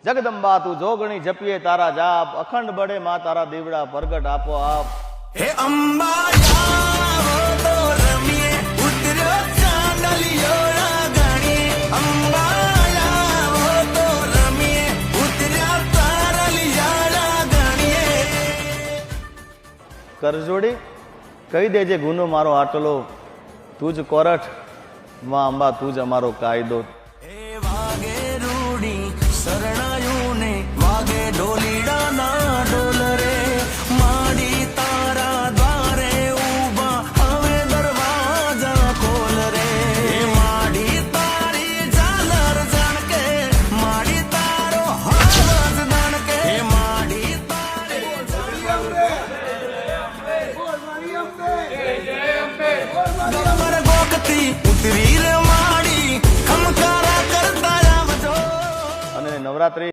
જગદંબા તું જોગણી જપીએ તારા જાપ, અખંડ બળે માં તારા દીવડા પ્રગટ આપો આપ. હે અંબા તો રમીએ ઉતર્યો ચાંદલિયો રાગણી, અંબા તો રમીએ ઉતર્યા તારલિયા રાગણીએ. કરજોડી કહી દેજે ગુનો મારો આટલો, તું જ કોરઠ માં અંબા તું જ અમારો કાયદો. હે વાગે રૂડી શરણાયું ને વાગે ઢોલીડા ના ઢોલ રે, માડી તારા દ્વારે ઉભા હવે દરવાજા ખોલ રે. માડી તારી ઝાલર જાણકે, માડી તારો હાથ જાણકે, માડી તારી ગબર ગોકતી ઉતરી રે માડી ખમકારા કરતા આવજો. અને નવરાત્રી